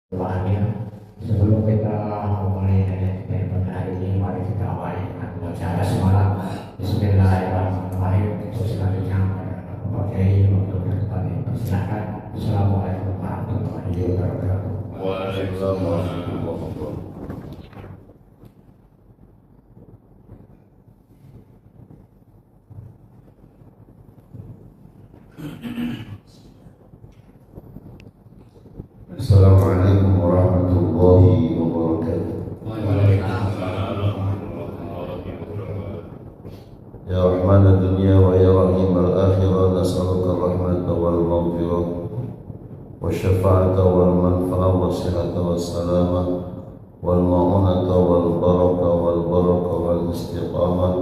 Doanya sebelum kita mulai dari pada hari ini, mari kita awali dengan membaca basmalah. Bismillahirrahmanirrahim. Untuk selanjutnya Bapak Kiai untuk kembali persilakan. Assalamualaikum warahmatullahi wabarakatuh. Waalaikumsalam warahmatullahi wabarakatuh. Assalamualaikum warahmatullahi wabarakatuh. Ya Rahman dunia wa ya Rahim al-akhirah, nas'aluka rahmata wal maghfirah wa syafa'ata wal manfa'ah wa sihata wa salamah wal ma'unata wal baraka wal istiqamah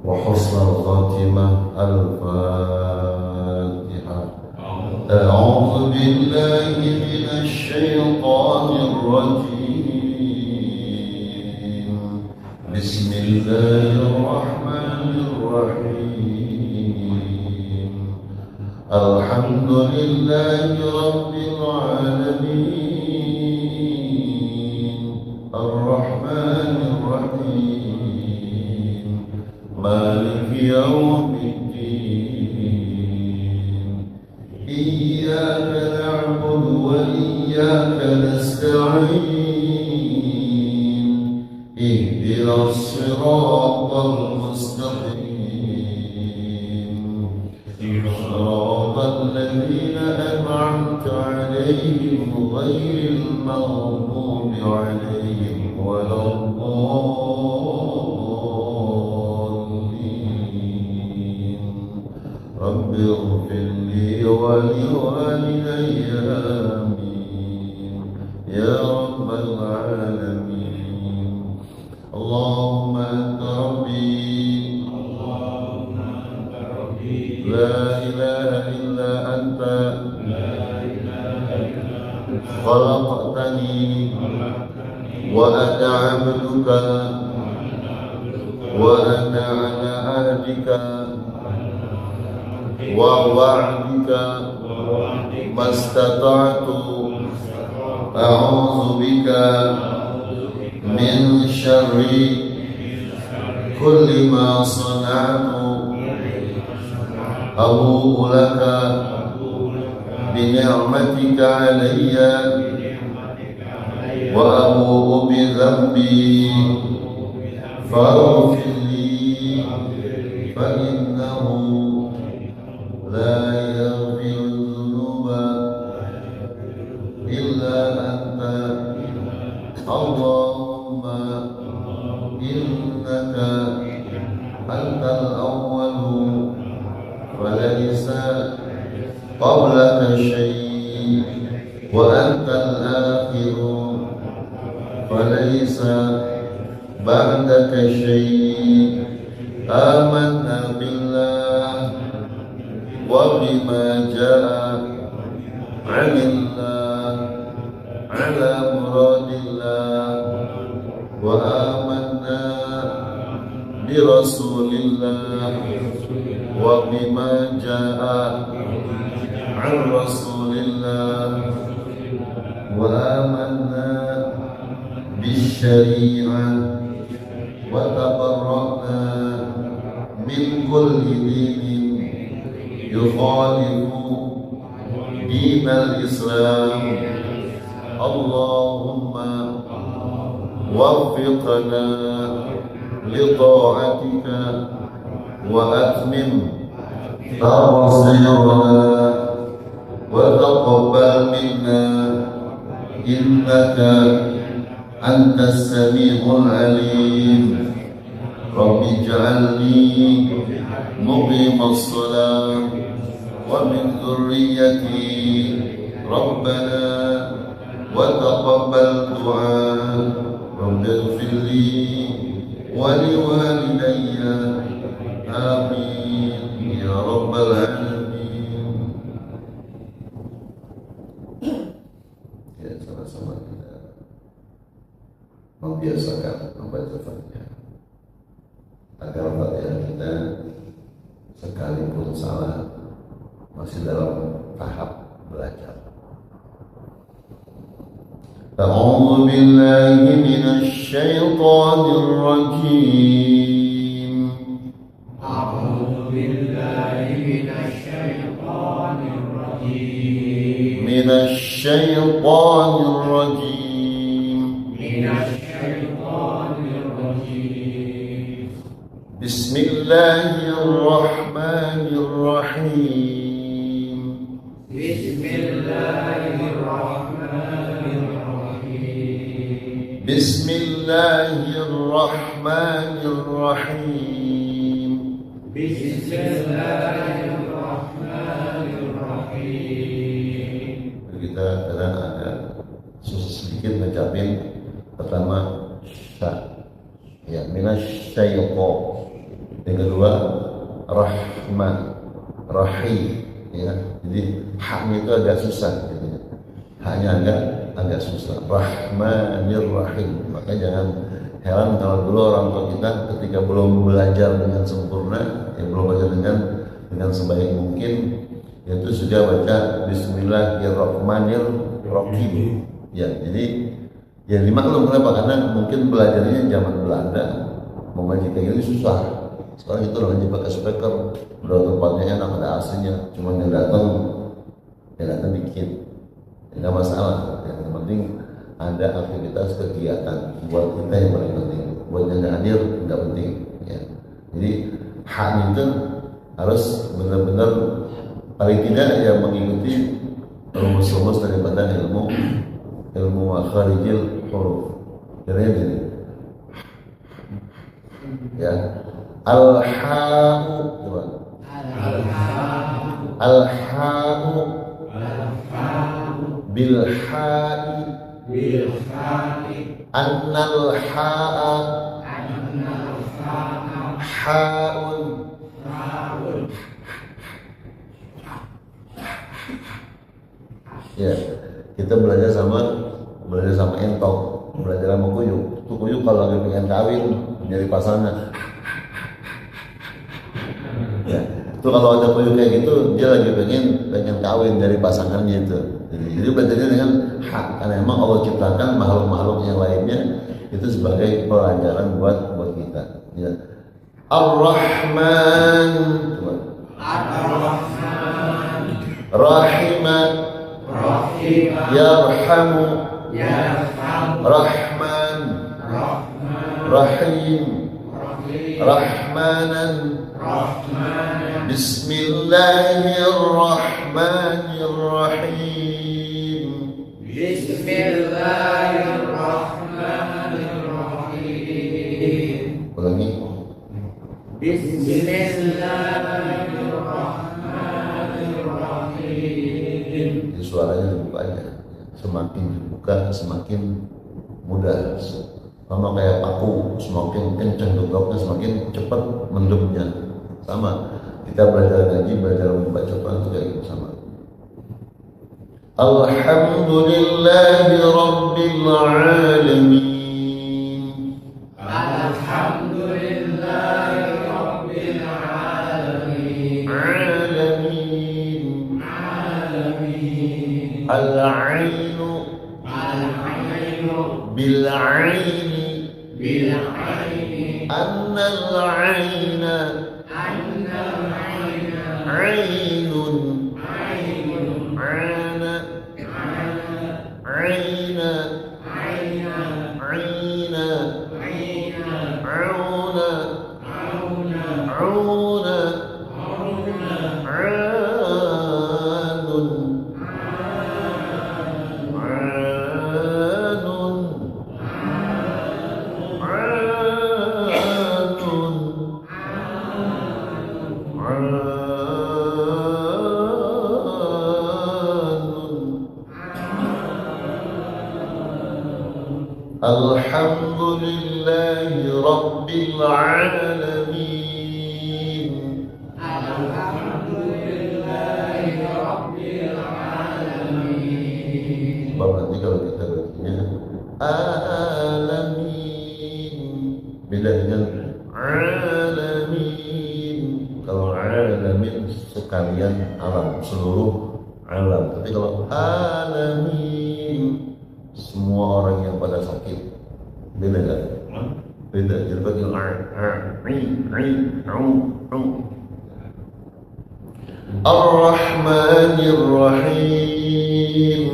wa husnal khatimah. Al-Fatihah. أعوذ بالله من الشيطان الرجيم. بسم الله الرحمن الرحيم. الحمد لله رب العالمين. الرحمن الرحيم. مالك يوم الدين. إياك نعبد وإياك نستعين. اهدنا الصراط المستقيم. صراط الذين أنعمت عليهم غير المغضوب عليهم ولا الضالين. رب اغفر لي ولوالدي آمين يا رب العالمين. اللهم أنت ربي لا إله إلا أنت خلقتني وأنا عبدك وأنا على عهدك ووعدك ما استطعت. أعوذ بك من شر كل ما صنعت. أبوء لك بنعمتك علي وأبوء بذنبي فاغفر لي فإنه لا يغفر الذنوب إلا أنت. اللهم إنك أنت الأول وليس قبلك شيء وأنت الآخر وليس بعدك شيء. آمنا بالله وبما جاء عن الله على مراد الله وآمنا برسول الله وبما جاء عن رسول الله وآمنا بالشريعة وتبرأنا من كل دين يخالف دين الإسلام. اللهم وفقنا لطاعتك وأتمم تقصيرنا وتقبل منا إنك أنت السميع العليم. رب اجعلني مقيم الصلاة ومن ذريتي ربنا وتقبل دعاء. رب اغفر لي ولوالدي آمين يا رب العالمين. Ya, sama-sama kita membiasakan membaca Fatihah agar Fatihah kita sekalipun salah masih dalam tahap belajar. أعوذ بالله من الشيطان الرجيم أعوذ بالله من الشيطان الرجيم من الشيطان الرجيم من الشيطان الرجيم بسم الله الرحمن الرحيم بسم الله الرحمن الرحيم بسم الله الرحمن الرحيم بسم الله الرحمن الرحيم. Kita kadang agak susah sedikit ngucapin pertama sya, ya, minasyaiqo. Yang kedua rahman, rahim, ya. Jadi haknya itu agak susah, gitu. Haknya agak susah. Rahmanir rahim. Maka jangan heran kalau dulu orang tua kita ketika belum belajar dengan sempurna, ya belum belajar dengan sebaik mungkin, yaitu sudah baca Bismillahirrahmanirrahim. Ya, jadi ya dimaklum kenapa? Karena mungkin belajarnya zaman Belanda, mau ngaji kayak gini susah. Sekarang itu ngaji pakai speaker, udah tempatnya enak, ada AC-nya, cuma yang datang dikit, nggak masalah. Yang penting ada aktivitas kegiatan buat kita yang paling penting. Buat yang nggak hadir nggak penting. Ya. Jadi hak itu harus benar-benar paling tidak ya mengikuti rumus-rumus daripada ilmu makharijil huruf. Kira-kira gini. Ya, al-ha'u, al-ha'u bil-ha'i annal ha'a ha'un ya. Kita belajar sama entok, belajar sama kuyuk. Tuh kuyuk kalau lagi pengen kawin menjadi pasangan, ya. Itu kalau ada kuyuk kayak gitu, dia lagi pengen kawin dari pasangannya itu. Jadi belajarnya dengan hak, karena memang Allah ciptakan makhluk-makhluk yang lainnya itu sebagai pelajaran buat kita. Ya. Ar-Rahman, Ar-Rahman Rahima, Yarhamu, Rahman, Rahim, Rahmanan, Bismillahirrahmanirrahim. Bismillahirrahmanirrahim. Ulangi. Bismillahirrahmanirrahim. Jadi suaranya dibuka aja. Semakin dibuka semakin mudah. Sama kayak paku, semakin kencang gegapnya semakin cepat mendemnya. Sama, kita belajar ngaji, belajar membaca Quran itu kayak gitu sama. Alhamdulillahi Rabbil Alamin. Alhamdulillahi Rabbil Alamin. Alamin. Alamin. Al-Ainu Bil-Aini Bil-Aini. Annal Aina Ainun Ana Aina Aina Auna Auna Anun Alhamdulillahi Rabbil Alamin. Alhamdulillahi Rabbil Alamin. Sebab nanti kalau kita bacanya alamin beda dengan alamin. Kalau alamin sekalian alam, seluruh alam. Tapi kalau alamin semua orang yang pada sakit. Beda kan? Beda. Jadi bagi Ar-Rahmanir Rahim.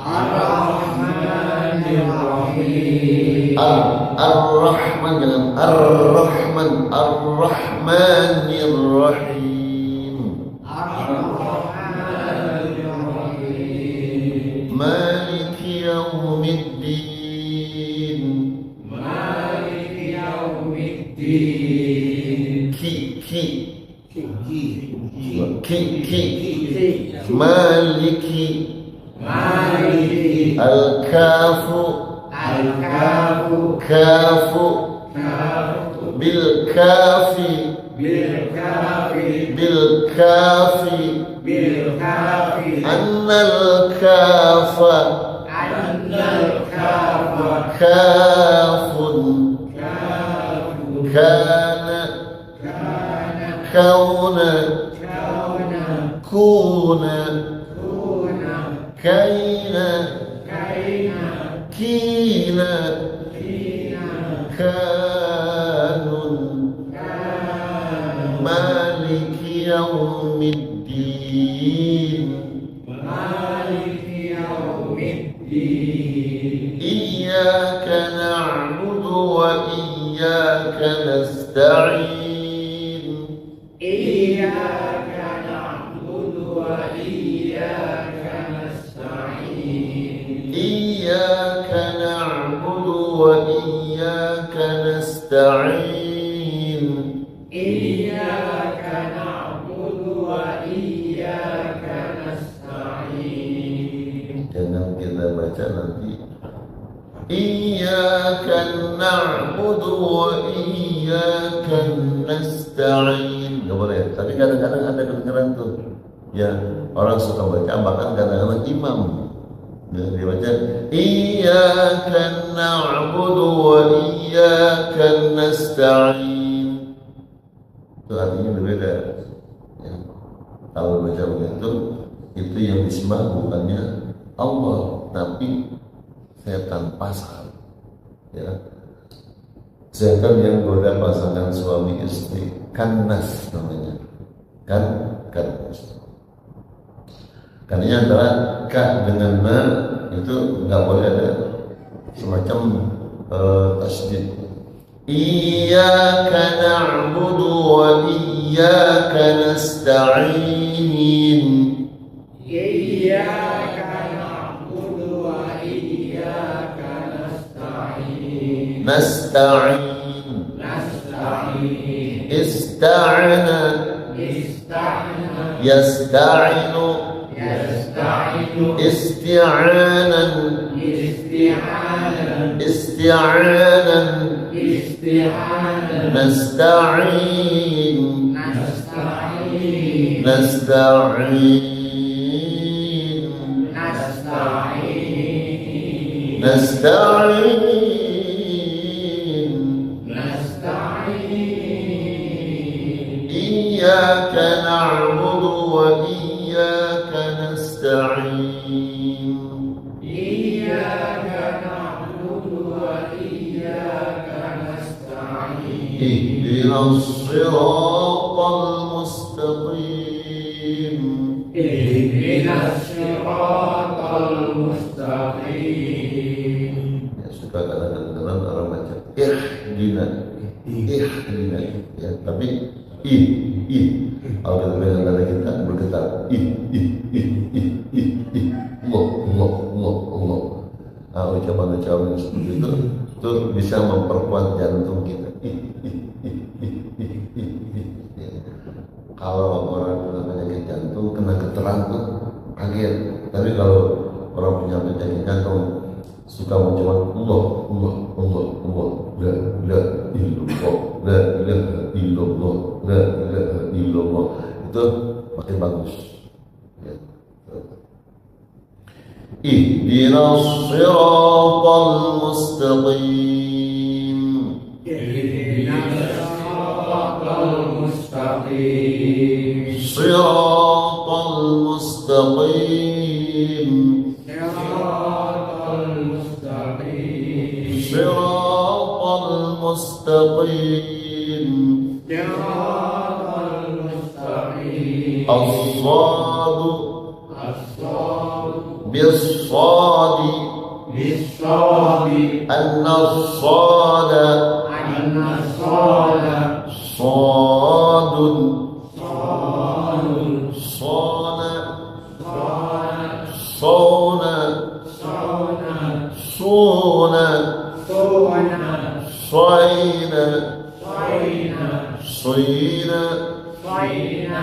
Ar-Rahmanir Rahim. Ar-Rahman jangan Ar-Rahman. Ar-Rahmanir Rahim. Ar-Rahmanir Rahim. Maliki Yawmiddin. Maliki Yawmiddin. Maliki. Maliki. Al-Kafu. Al-Kafu. Kafu. Bil-Kafi. Bil-Kafi. Bil-Kafi. Bil-Kafi. Annal Kafa. Annal Kafa. Kafun. Kana. Kauna. Kuna. Kaina. Kina. Kanun. Maliki Yawmiddin. Iyyaka na'budu wa iyyaka nasta'in. Iyyaka na'budu wa iyyaka nasta'in. Iyyaka na'budu wa iyyaka nasta'in. Iyyaka na'budu wa iyyaka nasta'in. Jangan kita baca nanti Iyyaka na'budu wa iyyaka nasta'in. Gak boleh. Tapi kadang-kadang ada kedengaran tuh. Ya, orang suka baca, bahkan kadang-kadang imam. Ya, dia baca Iyyaka na'budu wa iyyaka nasta'in. Itu artinya berbeda. Ya. Kalau baca begitu, itu yang disembah bukannya Allah, tapi setan pasar. Ya. Setan yang goda pasangan suami istri, kannas namanya. Kannas. Karena antara ka dengan na itu nggak boleh ada semacam tasydid. Iyyaka na'budu wa iyyaka nasta'in. Iyyaka na'budu wa iyyaka nasta'in. Nasta'in. Nasta'in. Ista'ana. Ista'na. Yasta'inu. Yasta'inu. Isti'anan. Isti'anan. Isti'anan. Isti'anan. Nasta'in. Nasta'in. Nasta'in. Nasta'in. Nasta'in. Nasta'in. Iyyaka na'budu wa iyyaka nasta'in. Iyyaka na'budu wa iyyaka nasta'in. Ihdinas siratal mustaqim. Ihdinas siratal mustaqim. Ya, suka kadang-kadang orang baca ihdina. Ya, tapi kalau kita bilang kata kita bergetar Allah. Ucapan-ucapan seperti itu bisa memperkuat jantung kita. Kalau orang punya penyakit jantung kena geteran tuh kaget. Tapi kalau orang punya penyakit jantung suka mengucapkan Allah, la ilaha illallah, itu makin bagus. Ya. Ihdinas siratal mustaqim. Ihdinas siratal mustaqim. Siratal mustaqim. Siratal صراط المستقيم صراط المستقيم الصاد الصاد بالصاد بالصاد أن الصاد أن الصاد صاد صاد صان صاد صون صون صون صون صين صين صين صين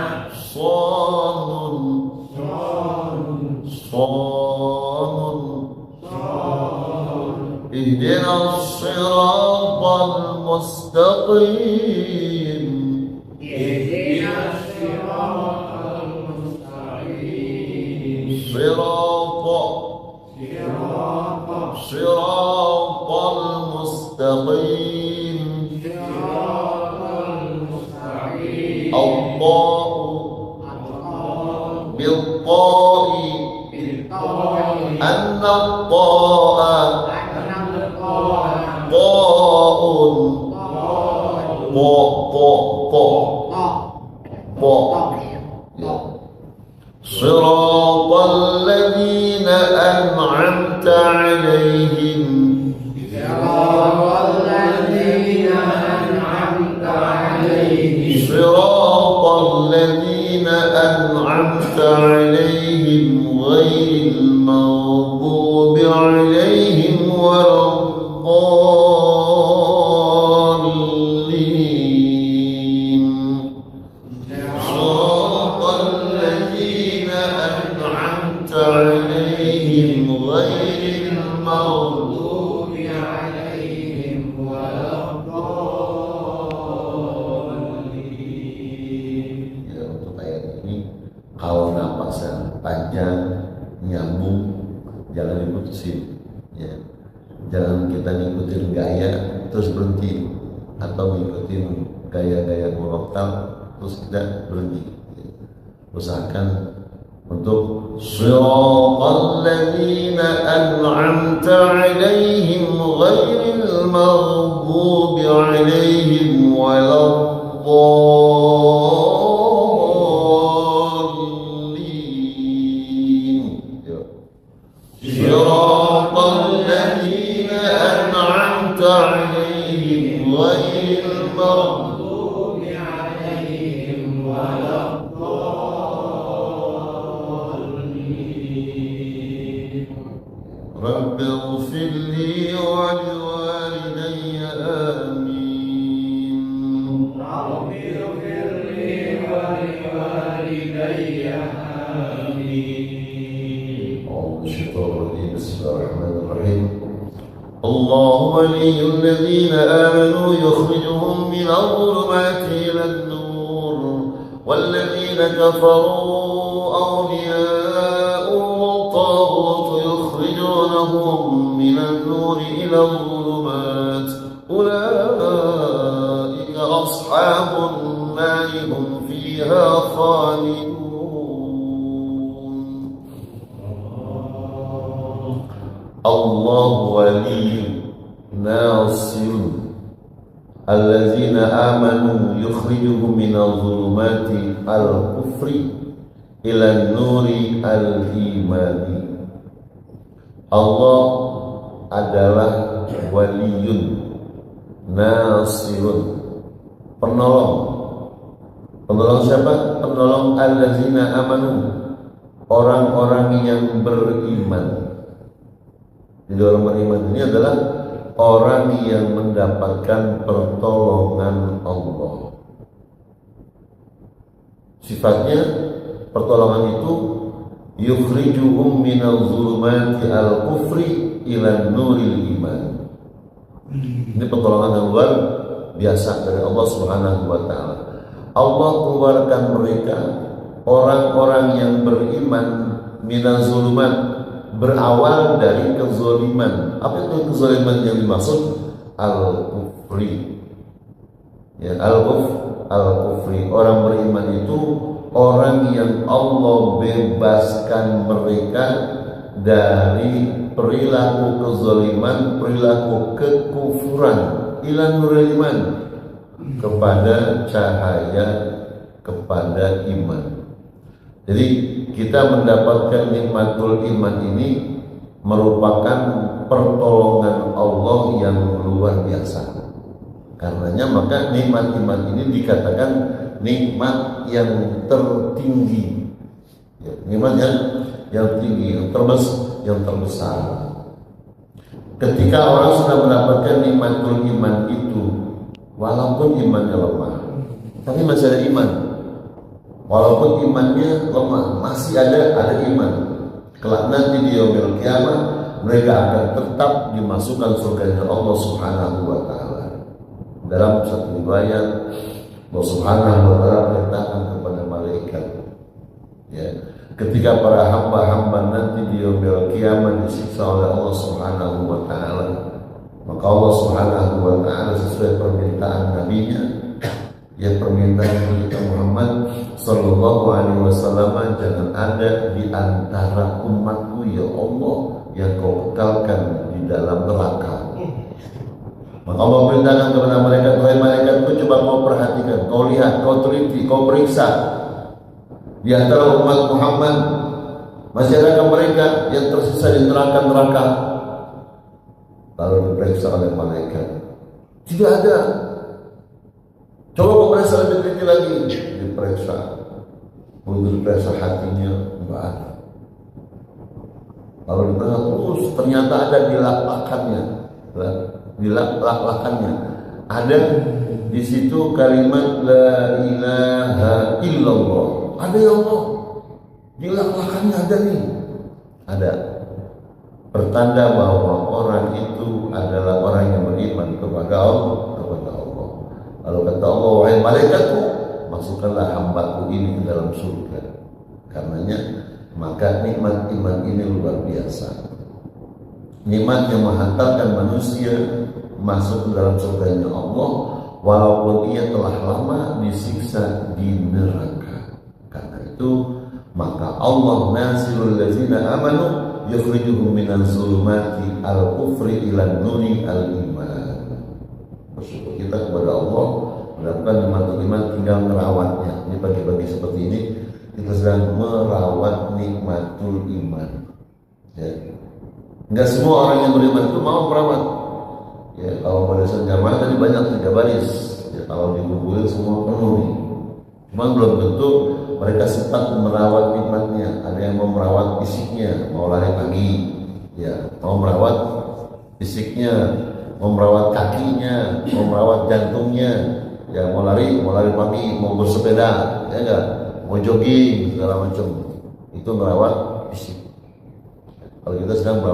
صان صاد صان اهدنا الصراط المستقيم اهدنا الصراط المستقيم صراط صراط المستقيم صراط المستقيم الطاء الطاء بالطاء بالطاء أن الطاء أن الطاء طاء طاء طاء صراط الذين أنعمت عليهم صراط الذين أنعمت عليهم صراط الذين أنعمت عليهم غير المغضوب عليهم ولا الضالين صراط الذين أنعمت عليهم غير المغضوب عليهم ولا Ya, untuk ayat ini kalau napasnya panjang nyambung jangan diputusin ya, jangan kita ngikutin gaya terus berhenti atau ngikutin gaya-gaya murattal terus tidak berhenti ya. Usahakan untuk siratal ladzina an'amta 'alaihim ghairil maghdubi 'alaihim waladdallin. Siratal ladzina an'amta 'alaihim ghairil maghdubi 'alaihim رب اغفر لي ولوالدي آمين رب اغفر لي ولوالدي آمين. أعوذ من الشيطان الرجيم بسم الله الرحمن الرحيم الله ولي الذين آمنوا يخرجهم من الظلمات إلى النور والذين كفروا أولياءهم الطاغوت يخرجونهم من النور إلى الظلمات أولئك أصحاب النار هم فيها خالدون الله ولي ناصر الذين آمنوا يخرجهم من الظلمات الكفر إلى النور الإيمان. Allah adalah waliyun nasirun, penolong. Penolong siapa? Penolong allazina amanu, orang-orang yang beriman. Jadi orang beriman ini adalah orang yang mendapatkan pertolongan Allah. Sifatnya pertolongan itu yukhrijuhum minal zulumati al-kufri ila nuril iman. Ini pertolongan yang luar biasa dari Allah Subhanahu wa taala. Allah keluarkan mereka, orang-orang yang beriman, minal zulumat, berawal dari kezaliman. Apa itu kezaliman yang dimaksud? Al-kufri. Ya, al-kufri. Orang beriman itu orang yang Allah bebaskan mereka dari perilaku kezaliman, perilaku kekufuran ila nuril iman, kepada cahaya, kepada iman. Jadi kita mendapatkan nikmatul iman ini merupakan pertolongan Allah yang luar biasa. Karenanya maka nikmat iman ini dikatakan nikmat yang tertinggi, ya, nikmat yang tinggi, yang terbesar. Ketika orang sudah mendapatkan nikmatul iman itu, walaupun imannya lemah, tapi masih ada iman. Walaupun imannya lemah, masih ada iman. Kelak nanti di yaumil qiyamah mereka akan tetap dimasukkan surganya Allah Subhanahu wa taala. Dalam satu riwayat Allah Subhanahu wa taala perintahkan kepada malaikat, ya, ketika para hamba-hamba nanti di yaumil qiyamah disiksa oleh Allah Subhanahu wa taala, maka Allah Subhanahu wa taala sesuai permintaan nabinya, ya, permintaan kita Muhammad sallallahu alaihi wasallam, jangan ada di antara umatku ya Allah yang kau kekalkan di dalam neraka. Maka Allah perintahkan kepada mereka, wahai malaikatku, coba kau perhatikan, kau lihat, kau teliti, kau periksa di antara umat Muhammad masih adakah mereka yang tersisa di neraka-neraka. Lalu diperiksa oleh malaikat, tidak ada. Coba kau periksa lebih teliti lagi, diperiksa, untuk diperiksa hatinya, enggak ada. Lalu diperiksa terus, ternyata ada di lapakannya, di lapakannya ada di situ kalimat la ilaha illallah. Ada ya Allah, di lapakannya ada nih, ada pertanda bahwa orang itu adalah orang yang beriman kepada Allah. Lalu kata Allah, wahai malaikatku, masukkanlah hambaku ini ke dalam surga. Karenanya maka nikmat iman ini luar biasa. Nikmat yang menghantarkan manusia masuk ke dalam surganya Allah, walaupun ia telah lama disiksa di neraka. Karena itu maka Allah nasirul ladzina amanu yukhrijuhum minaz zulumati al-kufri ila nuri al-iman. Bersyukur kita kepada Allah mendapatkan nikmatul iman, tinggal merawatnya. Ini pagi-pagi seperti ini kita sedang merawat nikmatul iman, ya. Enggak semua orang yang beriman itu mau merawat, ya. Kalau pada jamaah tadi banyak 3 baris, ya, kalau dikumpulin semua penuh nih. Cuman belum tentu mereka sempat merawat nikmatnya. Ada yang mau merawat fisiknya, mau lari pagi, ya, mau merawat fisiknya, mau merawat kakinya, mau merawat jantungnya, ya, mau lari pagi, mau bersepeda, ya enggak, mau jogging, segala macam. Itu merawat fisik. Kalau kita sedang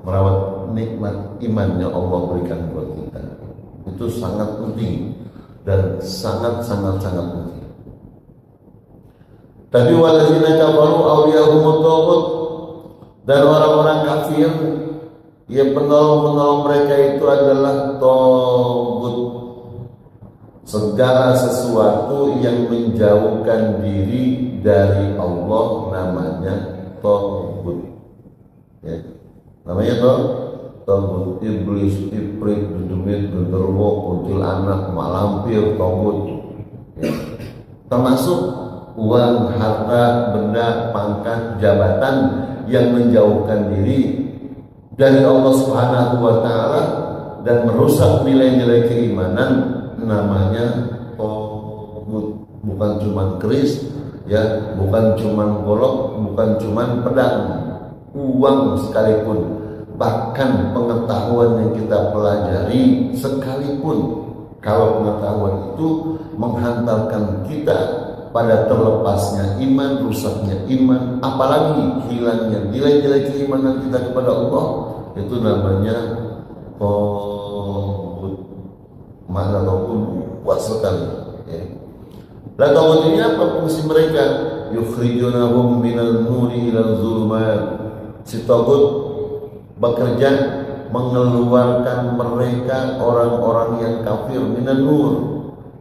merawat nikmat iman yang Allah berikan buat kita, itu sangat penting dan sangat penting. Tapi waladzina kafaru awliyahumut taghut, dan orang-orang kafir, ya, penolong-penolong mereka itu adalah taghut, segala sesuatu yang menjauhkan diri dari Allah namanya taghut, ya. Namanya taghut, iblis, ifrit, demit, genderuwo, kuntilanak, malampir, taghut, ya. Termasuk uang, harta, benda, pangkat, jabatan yang menjauhkan diri dari Allah Subhanahu wa taala dan merusak nilai-nilai keimanan, namanya taghut. Bukan cuma keris, ya, bukan cuma golok, bukan cuma pedang, uang sekalipun, bahkan pengetahuan yang kita pelajari sekalipun, kalau pengetahuan itu menghantarkan kita pada terlepasnya iman, rusaknya iman, apalagi hilangnya nilai-nilai keimanan kita kepada Allah, itu namanya taghut. Makna taghut luas sekali, ya. Lah taghut ini apa fungsi mereka? Yukhrijunahum minal nuri ilal zulumat. Si taghut bekerja mengeluarkan mereka orang-orang yang kafir minan nur,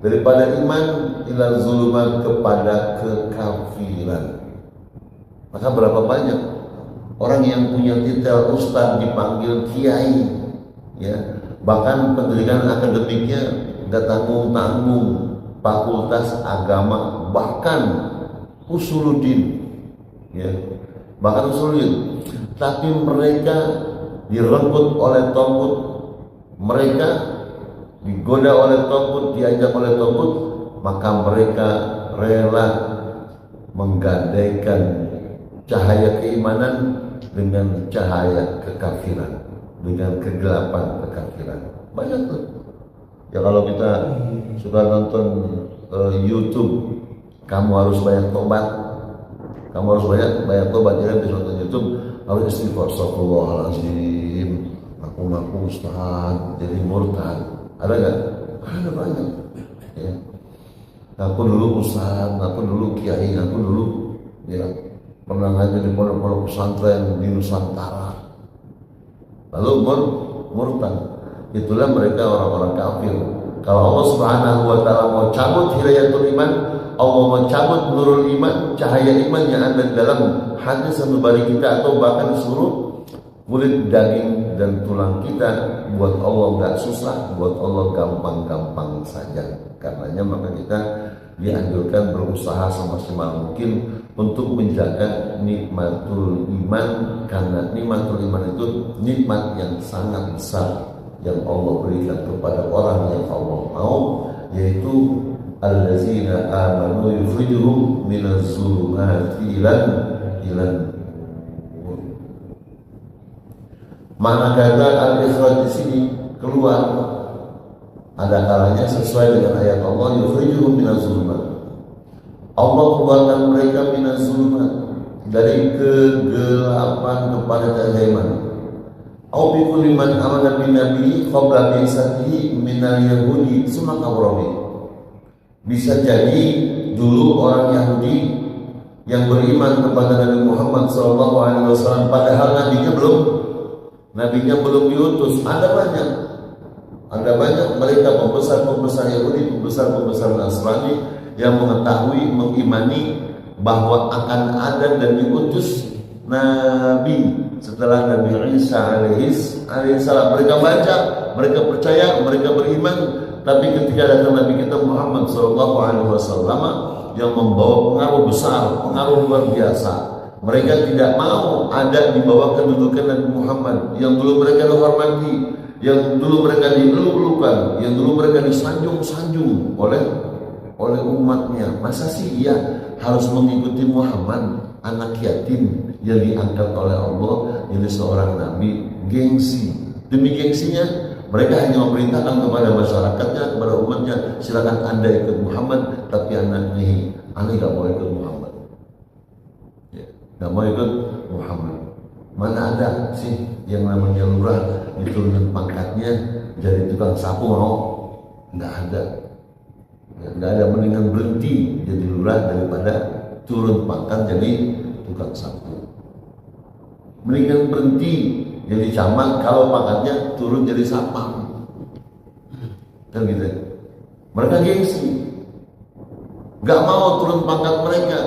daripada iman ila zulumat, kepada kekafiran. Maka berapa banyak Orang yang punya titel ustadz dipanggil kiai, ya. Bahkan pendidikan akademiknya nggak tanggung-tanggung, fakultas agama, bahkan usuluddin, ya, bahkan usuluddin. Tapi mereka direnggut oleh togut, mereka digoda oleh togut, diajak oleh togut, maka mereka rela menggadaikan cahaya keimanan dengan cahaya kekafiran, dengan kegelapan kekafiran. Banyak tuh. Ya kalau kita suka nonton YouTube, kamu harus banyak tobat, kamu harus banyak tobat. Jangan bisa nonton YouTube harus istighfar, astagfirullahaladzim, aku ngaku ustaz, jadi murtad. Ada nggak? Ada banyak. Ya. Aku dulu ustaz, aku dulu kiai, aku dulu ya pernah ngaji di pondok-pondok pesantren di Nusantara. Lalu murtad. Itulah mereka orang-orang kafir. Kalau Allah Subhanahu wa taala mau cabut hidayatul iman, Allah mau cabut nurul iman, cahaya iman yang ada di dalam hati sanubari kita atau bahkan seluruh kulit, daging dan tulang kita, buat Allah nggak susah, buat Allah gampang-gampang saja. Karenanya maka kita dianjurkan berusaha semaksimal mungkin untuk menjaga nikmatul iman, karena nikmatul iman itu nikmat yang sangat besar yang Allah berikan kepada orang yang Allah mau, yaitu allazina amanu yukhrijuhum minaz zulumati ilan. Mana kata al-ikhraj di sini keluar, ada kalanya sesuai dengan ayat Allah, yukhrijuhum minaz zulumat. Allah keluarkan mereka minaz zulumat, dari kegelapan kepada cahaya iman. Au bi kulli man amana bin nabi qabla bi'satihi minal yahudi summa kafarabi. Bisa jadi dulu orang Yahudi yang beriman kepada Nabi Muhammad SAW padahal nabinya belum diutus. Ada banyak mereka pembesar Yahudi, pembesar Nasrani yang mengetahui, mengimani bahwa akan ada dan diutus Nabi setelah Nabi Isa alaihissalam. Mereka baca, mereka percaya, mereka beriman. Tapi ketika datang Nabi kita Muhammad SAW yang membawa pengaruh besar, pengaruh luar biasa, mereka tidak mau ada di bawah kedudukan Nabi Muhammad yang dulu mereka dihormati, yang dulu mereka dilulukan, yang dulu mereka disanjung-sanjung oleh umatnya. Masa sih ia harus mengikuti Muhammad, anak yatim yang diangkat oleh Allah jadi seorang nabi? Gengsi. Demi gengsinya mereka hanya memerintahkan kepada masyarakatnya, kepada umatnya, silakan Anda ikut Muhammad, tapi anak gak mau ikut Muhammad. Gak mau ikut Muhammad. Mana ada sih yang namanya lurah diturunin pangkatnya jadi tukang sapu mau? Nggak ada. Nggak ada, mendingan berhenti jadi lurah daripada turun pangkat jadi tukang sapu. Mendingan berhenti jadi camat kalau pangkatnya turun jadi satpam. Kan gitu. Mereka gengsi. Nggak mau turun pangkat mereka.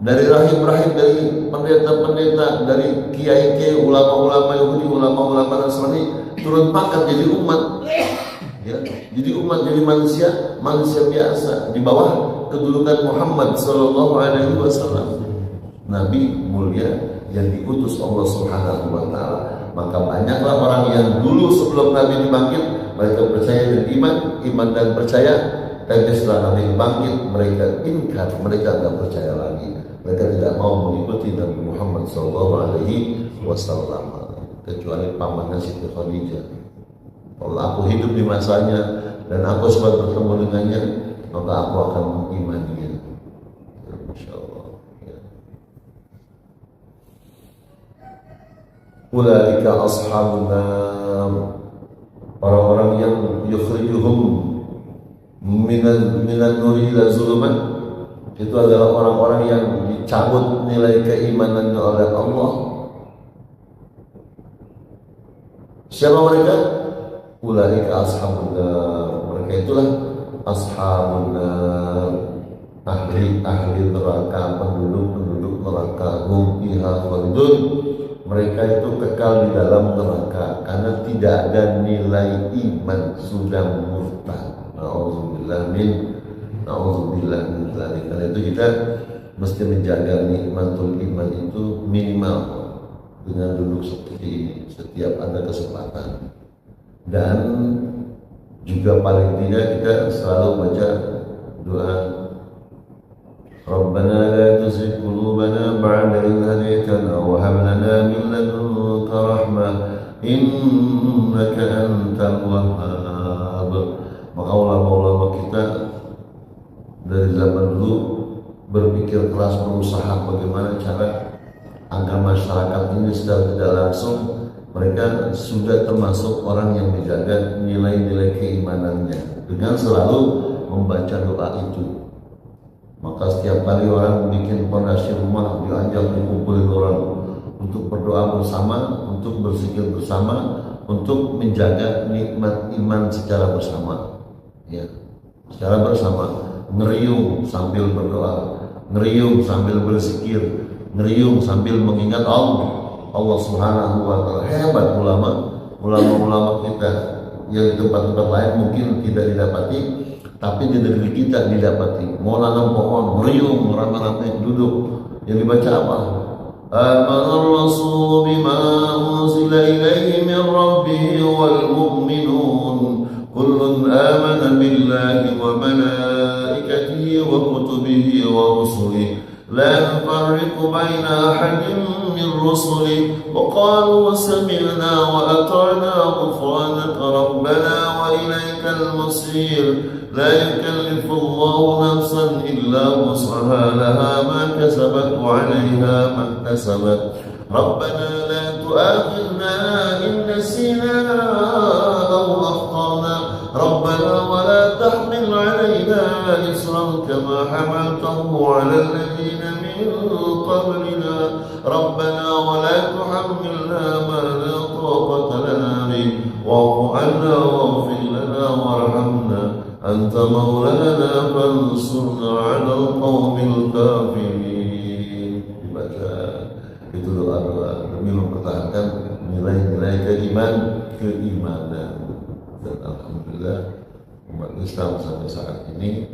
Dari rahim-rahim, dari pendeta-pendeta, dari kiai-kiai, ulama-ulama Yahudi, ulama-ulama Nasrani turun pangkat jadi umat. Ya, jadi umat, jadi manusia biasa di bawah kedudukan Muhammad Sallallahu Alaihi Wasallam, Nabi mulia yang diutus Allah Subhanahu Wa Taala. Maka banyaklah orang yang dulu sebelum Nabi dibangkit mereka percaya dan iman dan percaya, tapi setelah Nabi bangkit mereka ingkar, mereka tidak percaya lagi. Mereka tidak mau mengikuti Nabi Muhammad Sallallahu Alaihi Wasallam kecuali pamannya Siti Khadijah. Kalau aku hidup di masanya dan aku sempat bertemu dengannya, maka aku akan mengimaninya. Masya Allah. Ya. Ulaika ashabun nar, orang-orang yang yukhrijuhum minan nuri ila zulumat, itu adalah orang-orang yang dicabut nilai keimanannya oleh Allah. Siapa mereka? Ulaika ashabun nar, mereka itulah ashabun nar, ahli neraka, penduduk neraka, hum fiha khalidun, mereka itu kekal di dalam neraka karena tidak ada nilai iman, sudah murtad. Na'udzubillah min dzalik. Karena itu kita mesti menjaga nikmatul iman itu minimal dengan duduk seperti ini setiap ada kesempatan, dan juga paling tidak kita selalu baca doa Rabbana la tuzigh qulubana ba'da idh hadaytana wa hab lana min ladunka rahmah innaka antal wahhab. Maka ulama-ulama kita dari zaman dulu berpikir keras, berusaha bagaimana cara agar masyarakat ini secara tidak langsung mereka sudah termasuk orang yang menjaga nilai-nilai keimanannya dengan selalu membaca doa itu. Maka setiap kali orang bikin fondasi rumah, diajak dikumpulin orang untuk berdoa bersama, untuk berzikir bersama, untuk menjaga nikmat iman secara bersama, ya, secara bersama, ngeriung sambil berdoa, ngeriung sambil berzikir, ngeriung sambil mengingat Allah Subhanahu wa Ta'ala. Hebat ulama kita yang di tempat-tempat lain mungkin tidak didapati, tapi di negeri kita didapati. Mau nanam pohon, ngeriung, rame-rame duduk. Yang dibaca apa? Amanar Rasul bima unzila ilaihi min rabbih wal mu'minun kullun amana billahi wa malaikatihi wa kutubihi wa rusulihi la nufarriqu baina ahadin min rusulihi wa qalu sami'na wa ata'na ghufranaka rabbana wa ilaikal masir. لا يكلف الله نفسا إلا وسعها لها ما كسبت وعليها ما اكتسبت ربنا لا تؤاخذنا إن نسينا أو أخطأنا ربنا ولا تحمل علينا إصرا كما حملته على الذين من قبلنا ربنا ولا تحملنا ما لا طاقة لنا به واعف عنا واغفر لنا وارحمنا أنت مولانا فانصرنا على القوم الكافرين. Dibaca itu doa-doa demi mempertahankan nilai-nilai keimanan. Dan alhamdulillah umat Islam sampai saat ini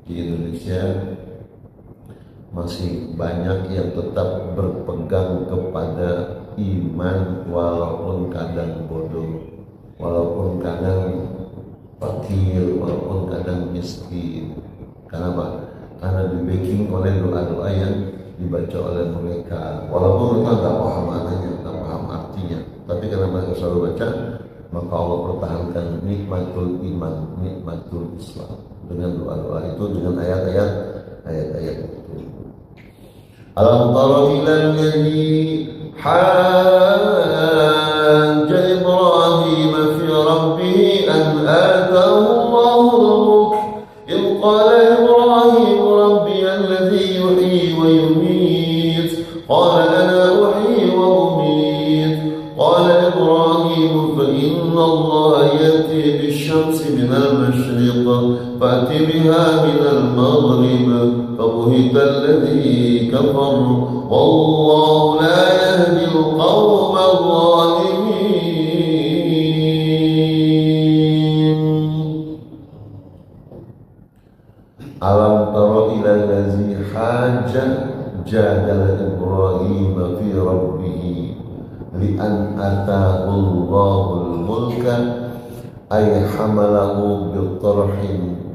di Indonesia masih banyak yang tetap berpegang kepada iman walaupun kadang bodoh, walaupun kadang fakir, walaupun kadang miskin. Kenapa? Karena di-backing oleh doa-doa yang dibaca oleh mereka, walaupun mereka tak paham maknanya, tak paham artinya, tapi karena mereka selalu baca, maka Allah pertahankan nikmatul iman, nikmatul Islam dengan doa-doa itu, dengan ayat-ayat itu. Alam tara ilal ladzi hajja Ibrahim fi rabbih an atahu Allahu al-mulk idh qala Ibrahim rabbi alladhi yuhyi wa yumiit qala ana uhyi wa umiit qala Ibrahim fa inna Allah yati bish-shamsi min al-mashriq fa'ti biha min al-maghrib فبهت الذي كفر والله لا يهدي القوم الظالمين. ألم تر إلى الذي حاج جادل إبراهيم في ربه لأن آتاه الله الملك أي حمله بالطرح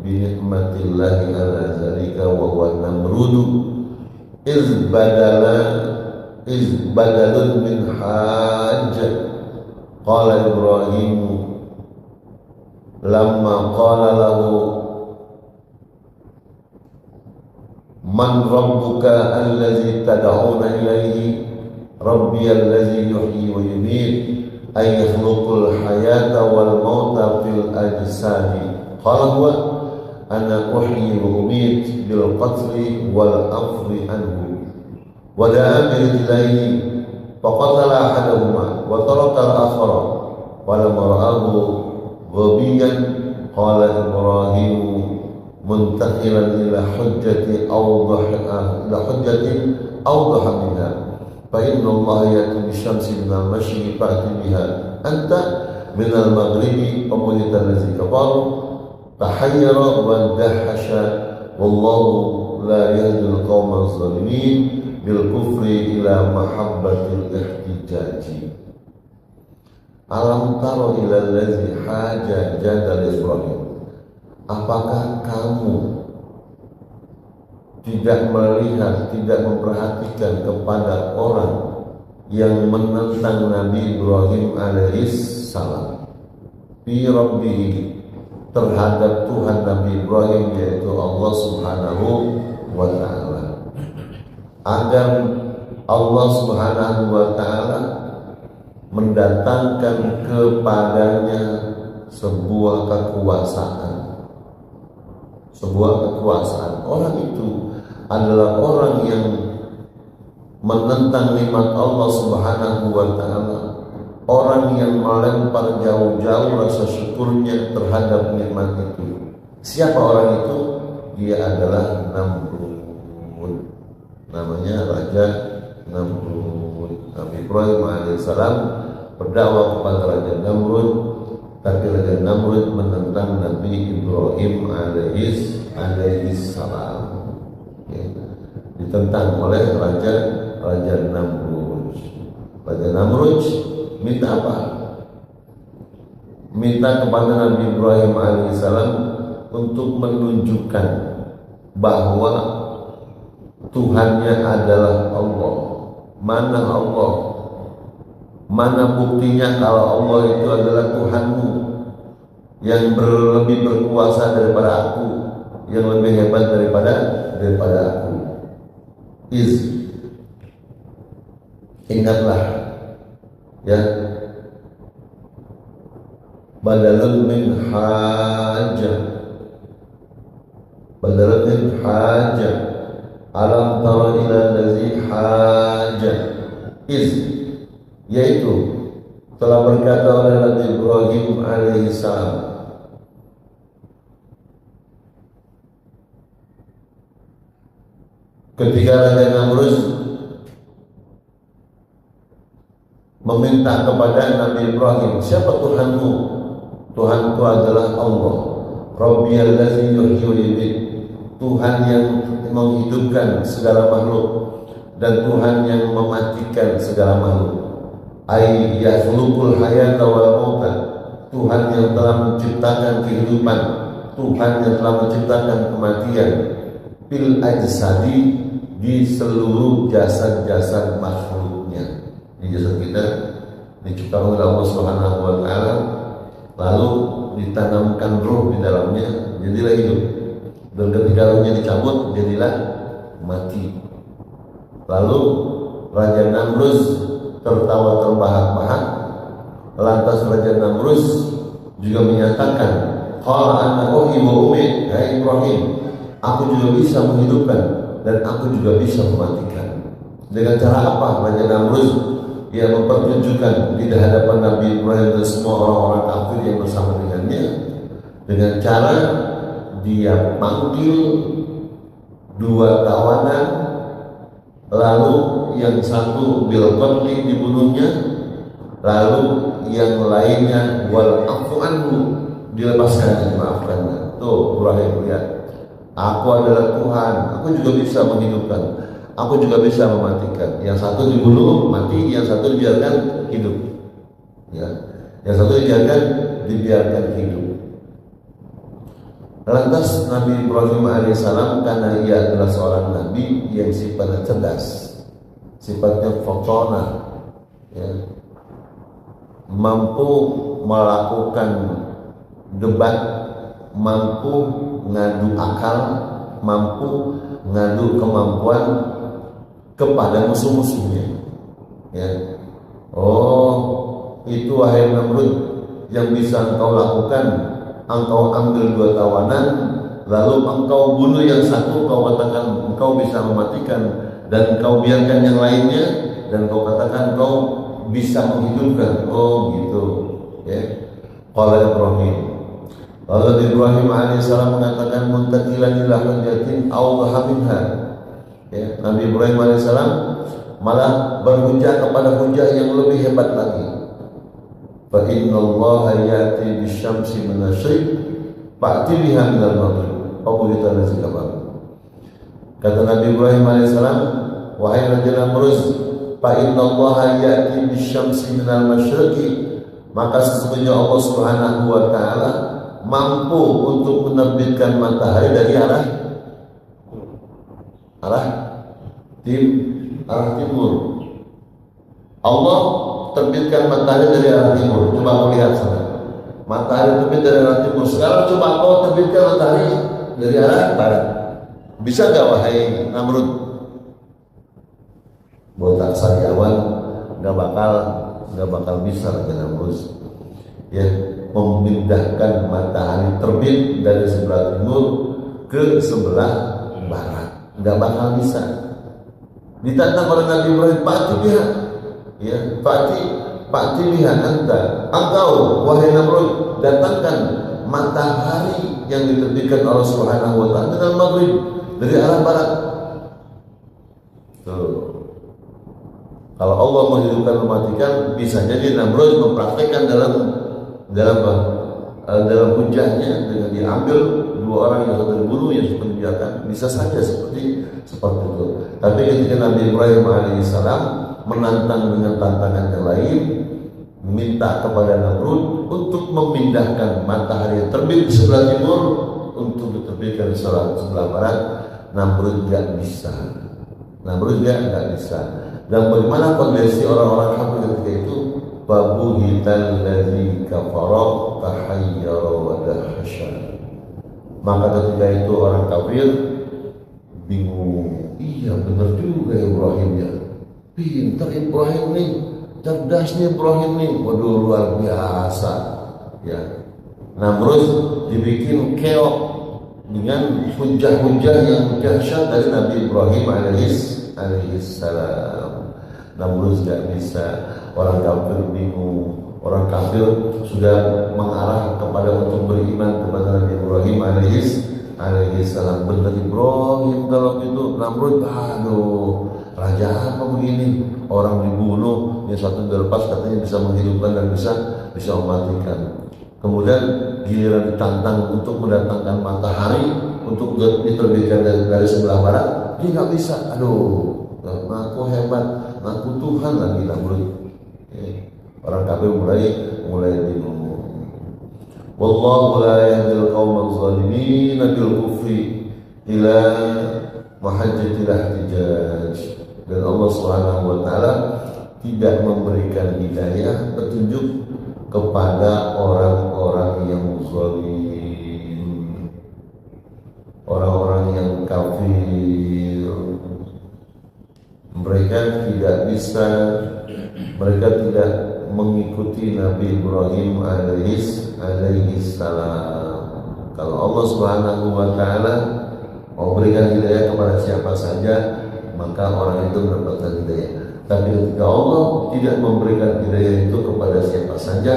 binikmatillahi ala zalika wa huwa namrudu iz badalun min hajj qala Ibrahim lamma qala lahu man rabbuka allazi tad'una ilayhi rabbi allazi yuhyi wa yumiit ay yakhluqul hayata wal mauta fil ajsadi qala huwa ana uhyi wa umiit bil qatli wal afwi anhu wa da'a bi rijlaihi faqatala ahadahuma wa taraka al-akhara wa lam ra'ahu ghabiyan qala Ibrahim muntaqilan ila إلى حجة أوضح منها فإن الله يأتي بالشمس من المشرق فأتي بها أنت من المغرب فبهت الذي كفر تحير واندهش والله لا يهدي القوم الظالمين بالكفر إلى محبة الاحتجاج. Alam taro ilal ladzi haja jadal Ibrahim. Apakah kamu tidak melihat, tidak memperhatikan kepada orang yang menentang Nabi Ibrahim alaihissalam fi rabbih, terhadap Tuhan Nabi Ibrahim yaitu Allah Subhanahu wa ta'ala, agar Allah Subhanahu wa ta'ala mendatangkan kepadanya sebuah kekuasaan. Orang itu adalah orang yang menentang nikmat Allah Subhanahu wa ta'ala, orang yang melempar jauh-jauh rasa syukurnya terhadap nikmat itu. Siapa orang itu? Dia adalah Namrud. Namanya Raja Namrud. Nabi Ibrahim alaihissalam berdakwah kepada Raja Namrud, tapi Raja Namrud menentang Nabi Ibrahim alaihissalam. Ya. Ditentang oleh Raja Namrud. Raja Namrud minta apa? Minta kepada Nabi Ibrahim alaihissalam untuk menunjukkan bahwa Tuhannya adalah Allah. Mana Allah? Mana buktinya kalau Allah itu adalah Tuhanmu yang lebih berkuasa daripada aku, yang lebih hebat daripada aku? Ingatlah, ya, badalun min haja alam tara ila allazi haja, yaitu telah berkata oleh Nabi Ibrahim alaihissalam, ketika Raja Namrud meminta kepada Nabi Ibrahim, siapa Tuhanmu? Tuhanku adalah Allah. Rabbiyal ladzi yuhyi wa yumiit, Tuhan yang menghidupkan segala makhluk dan Tuhan yang mematikan segala makhluk. Ay yakhluqul hayata wal mauta, Tuhan yang telah menciptakan kehidupan, Tuhan yang telah menciptakan kematian. Fil ajsadi, di seluruh jasad-jasad makhluknya. Di jasad kita diciptakan oleh Allah Subhanahu wa ta'ala, lalu ditanamkan ruh di dalamnya, jadilah hidup. Dan ketika ruhnya dicabut, jadilah mati. Lalu Raja Namrud tertawa terbahak-bahak. Lantas Raja Namrud juga menyatakan, qala ana uhyi wa umiit, hai Ibrahim, aku juga bisa menghidupkan dan aku juga bisa mematikan. Dengan cara apa Raja Namrud? Dia mempertunjukkan di hadapan Nabi Ibrahim dan semua orang-orang kafir yang bersama dengannya, dengan cara dia panggil dua tawanan, lalu yang satu bil qatli, dibunuhnya, lalu yang lainnya wal afu anhu, dilepaskan, dimaafkannya. Tuh Ibrahim lihat, aku adalah Tuhan, aku juga bisa menghidupkan, aku juga bisa mematikan. Yang satu dibunuh mati, yang satu dibiarkan hidup, ya. Yang satu dibiarkan hidup. Lantas Nabi Ibrahim alaihissalam, karena ia adalah seorang nabi yang sifatnya cerdas, sifatnya fotona, ya, mampu melakukan debat, mampu ngadu akal, mampu ngadu kemampuan kepada musuh-musuhnya, ya. Oh, itu wahai Namrud yang bisa engkau lakukan. Engkau ambil dua tawanan, lalu engkau bunuh yang satu, kau katakan engkau bisa mematikan, dan kau biarkan yang lainnya, dan kau katakan kau bisa menghidupkan. Oh gitu, ya. Qala Ibrahim, Lalu Ibrahim alaihissalam mengatakan muntaqilan ila hujjatin awdaha minha. Ya, Nabi Ibrahim alaihissalam malah berhujjah kepada hujjah yang lebih hebat lagi. Fa inna Allah ya'ti bisyamsi min asy-syirq fa'ti biha min al-maghrib. Kita nasi kabar. Kata Nabi Ibrahim alaihissalam, wahai Raja Namrud, fa inna Allah ya'ti bisyamsi min al-masyriqi, maka sesungguhnya Allah Subhanahu wa taala mampu untuk menerbitkan matahari dari arah timur. Allah terbitkan matahari dari arah timur. Coba kau lihat sana. Matahari terbit dari arah timur. Sekarang coba kau terbitkan matahari dari arah barat. Bisa gak wahai Namrud? Botak sariawan gak bakal bisa lagi Namrud. Ya, memindahkan matahari terbit dari sebelah timur ke sebelah barat. Gak bakal bisa. Ditantang oleh Nabi Ibrahim, Fa'ti biha. Ya, Fa'ti biha anta. Engkau wahai Namrud, datangkan matahari yang diterbitkan Allah Subhanahu wa taala dengan maghrib dari arah barat. Tuh. Kalau Allah menghidupkan mematikan, bisa jadi Namrud mempraktekkan dalam hujahnya dengan diambil dua orang yang satu dibunuh, yang satu dibiarkan, bisa saja seperti itu. Tapi ketika Nabi Ibrahim alaihissalam menantang dengan tantangan yang lain, minta kepada Namrud untuk memindahkan matahari yang terbit di sebelah timur untuk diterbitkan di sebelah barat, Namrud nggak bisa. Dan bagaimana kondisi orang-orang kafir ketika itu? Fabuhital ladzi kafara tahayyara wa dahsya. Maka ketika itu orang kafir bingung. Iya benar juga Ibrahim ya. Pintar Ibrahim nih, cerdasnya Ibrahim nih. Waduh luar biasa. Ya. Namrud dibikin keok dengan hujah-hujah yang dahsyat dari Nabi Ibrahim alaihissalam. Namrud tidak bisa. Orang kafir bingung. Orang kafir sudah mengarah kepada untuk beriman kepada Nabi Ibrahim alaihissalam. Benar Ibrahim kalau gitu. Namrud, aduh, raja apa begini? Orang dibunuh, yang satu dilepas katanya bisa menghidupkan dan bisa mematikan. Kemudian giliran ditantang untuk mendatangkan matahari untuk diterbitkan dari sebelah barat, dia nggak bisa. Aduh, ngaku hebat, ngaku Tuhan lagi Namrud. Orang kafir mulai bingung. Wallahu la yahdil qaumal zalimin bil kufri ila mahajjatil ihtijaj. Dan Allah Subhanahu wa taala tidak memberikan hidayah petunjuk kepada orang-orang yang zalim, orang-orang yang kafir. Mereka tidak mengikuti Nabi Ibrahim alaihissalam. Kalau Allah Subhanahu wa taala mau berikan hidayah kepada siapa saja, maka orang itu mendapatkan hidayah. Tapi ketika Allah tidak memberikan hidayah itu kepada siapa saja,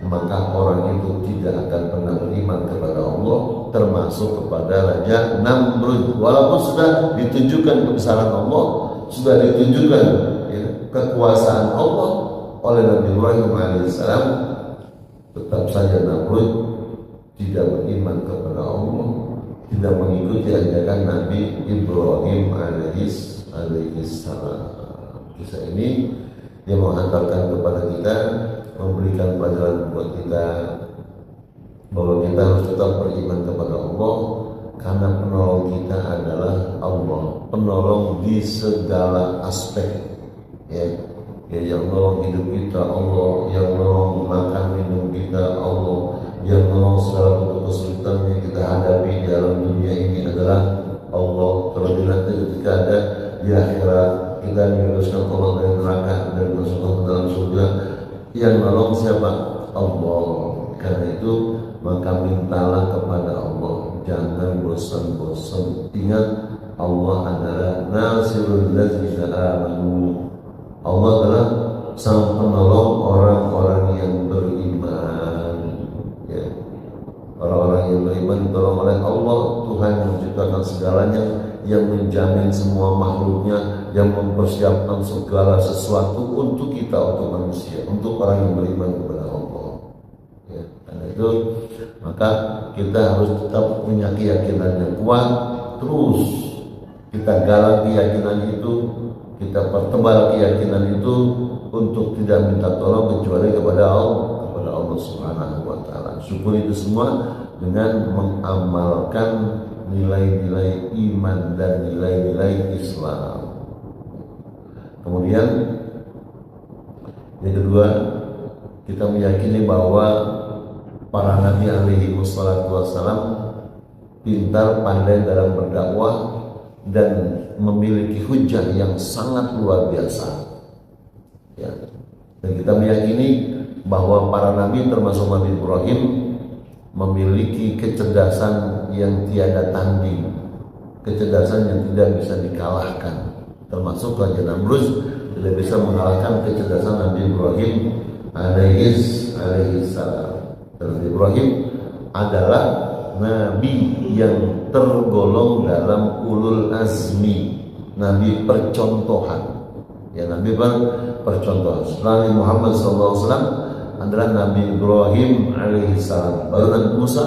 maka orang itu tidak akan pernah beriman kepada Allah, termasuk kepada Raja Namrud. Walaupun sudah ditunjukkan kebesaran Allah, sudah ditunjukkan kekuasaan Allah oleh Nabi Ibrahim alaihissalam, tetap saja Namrud tidak beriman kepada Allah, tidak mengikuti ajakan Nabi Ibrahim alaihissalam. Kisah ini yang menghantarkan kepada kita, memberikan pelajaran buat kita bahwa kita harus tetap beriman kepada Allah, karena penolong kita adalah Allah, penolong di segala aspek. Ya, yang menolong hidup kita Allah, yang menolong makan minum kita Allah, yang menolong segala bentuk kesulitan yang kita hadapi di dalam dunia ini adalah Allah. Terlebih nanti ketika ada di akhirat kita dibebaskan Allah dari neraka dan masuk ke dalam surga, yang menolong siapa? Allah. Karena itu maka mintalah kepada Allah, jangan bosan-bosan. Ingat, Allah adalah nasirul ladzina amanu. Allah adalah sang penolong orang-orang yang beriman. Ya. Orang-orang beriman ditolong oleh Allah, Tuhan yang menciptakan segalanya, yang menjamin semua makhluknya, yang mempersiapkan segala sesuatu untuk kita, untuk manusia, untuk orang yang beriman kepada Allah. Ya, karena itu maka kita harus tetap punya keyakinan yang kuat, terus kita galang keyakinan itu, kita pertebal keyakinan itu untuk tidak minta tolong kecuali kepada Allah Subhanahu wa taala. Syukur itu semua dengan mengamalkan nilai-nilai iman dan nilai-nilai Islam. Kemudian yang kedua, kita meyakini bahwa para nabi alaihi wassalatu wassalam pintar, pandai dalam berdakwah dan memiliki hujah yang sangat luar biasa. Ya. Dan kita meyakini bahwa para nabi termasuk Nabi Ibrahim memiliki kecerdasan yang tiada tanding, kecerdasan yang tidak bisa dikalahkan. Termasuk Raja Namrud tidak bisa mengalahkan kecerdasan Nabi Ibrahim alaihi salam. Nabi Ibrahim adalah nabi yang tergolong dalam ulul azmi, nabi percontohan. Ya, nabi percontohan. Nabi Muhammad SAW adalah Nabi Ibrahim alaihi salam, baru Nabi Musa,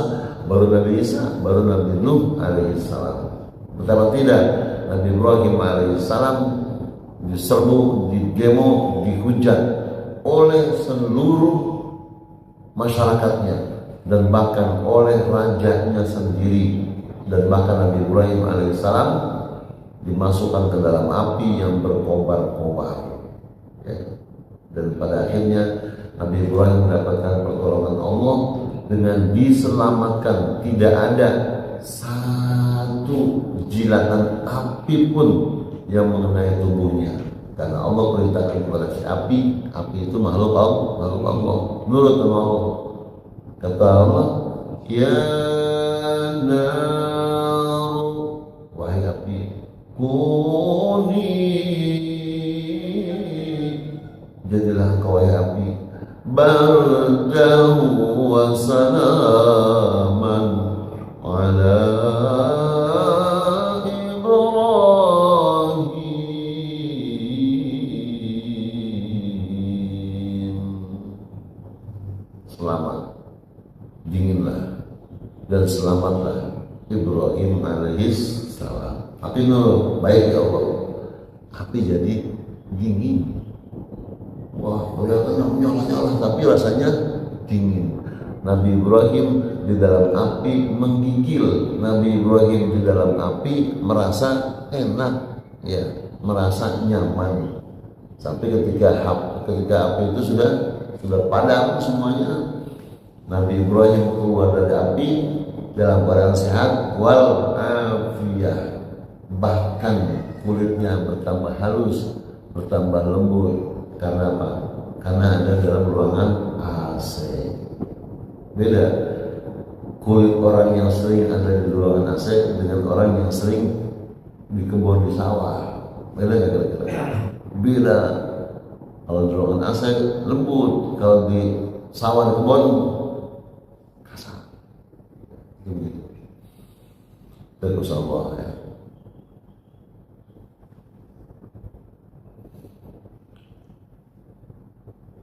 baru Nabi Isa, baru Nabi Nuh alaihi salam. Betapa tidak, Nabi Ibrahim alaihi salam diserbu, digemo, dihujat oleh seluruh masyarakatnya dan bahkan oleh rajanya sendiri, dan bahkan Nabi Ibrahim alaihissalam dimasukkan ke dalam api yang berkobar-kobar. Ya. Dan pada akhirnya Nabi Ibrahim mendapatkan pertolongan Allah dengan diselamatkan. Tidak ada satu jilatan api pun yang mengenai tubuhnya, karena Allah perintahkan kepada si api itu makhluk Allah. Menurut Allah, kata Allah, ya nar, wahai api, kuni, jadilah kau wahai api, bardahu wa salaman ala dan selamatlah Ibrahim alaihis salam. Api nurul, baik ya Allah. Api jadi dingin. Wah, kelihatan nyala-nyala, tapi rasanya dingin. Nabi Ibrahim di dalam api menggigil. Nabi Ibrahim di dalam api merasa enak, ya, merasa nyaman. Sampai ketika api itu sudah padam semuanya, Nabi Ibrahim keluar dari api dalam keadaan sehat wal afiyah, bahkan kulitnya bertambah halus, bertambah lembut. Karena apa? Karena ada dalam ruangan AC. Beda kulit orang yang sering ada di ruangan AC dengan orang yang sering di kebun di sawah. Beda nggak kira-kira? Beda. Kalau di ruangan AC lembut, kalau di sawah di kebun kasar. Begitu. Terus Allah ya.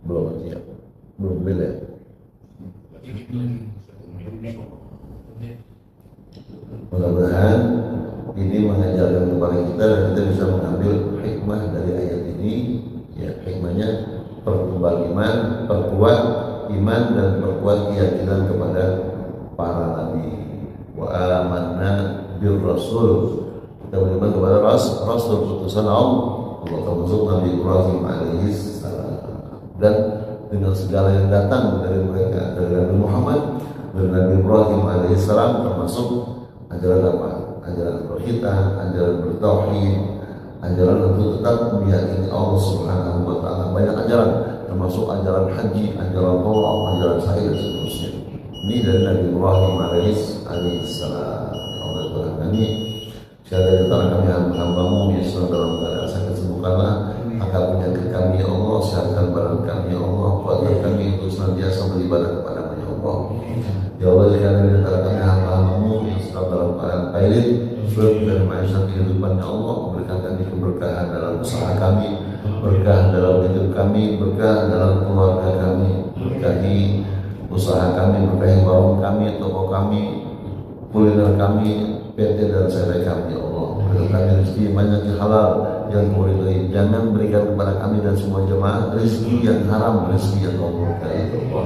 Belum siap, belum bela. Mudah-mudahan ini mengajarkan kepada kita dan kita bisa mengambil hikmah dari ayat ini. Ya, hikmahnya perkembang iman, perkuat iman dan perkuat keyakinan kepada para nabi. Wa amanna bir rasul, kita beriman kepada rasul putusan Allah, termasuk Nabi Ibrahim alaihi salam, dan dengan segala yang datang dari mereka, dari Nabi Muhammad dan Nabi Ibrahim alaihi salam, termasuk ajaran apa? Ajaran berkhitan, ajaran bertauhid, ajaran untuk tetap meyakini Allah Subhanahu wa taala. Banyak ajaran, termasuk ajaran haji, ajaran tawaf, ajaran sa'i dan seterusnya. Ini dari Nabi Ibrahim alaihi salam. Allah Tuhan kami, syada di tangan kami hamba-Mu yang sedang dalam keadaan sakit, sembuhkanlah. Angkat penyakit kami ya Allah, sehatkan badan kami ya Allah, kuatkan kami untuk senantiasa beribadah kepada-Mu ya Allah. Allah. Ya Allah, jika di antara kami hamba-Mu yang sedang dalam keadaan pailit, sulit dari maisha kehidupan, ya Allah, berikan kami keberkahan dalam usaha kami, berkah dalam hidup kami, berkah dalam keluarga kami, berkahi usaha kami, berkahi warung kami, toko kami, kuliner kami, PT dan sedaya kami, ya Allah. Berikan kami rezeki yang banyak yang halal yang Kau ridhai. Jangan berikan kepada kami dan semua jemaah rezeki yang haram, rezeki yang Kau murkai, ya Allah.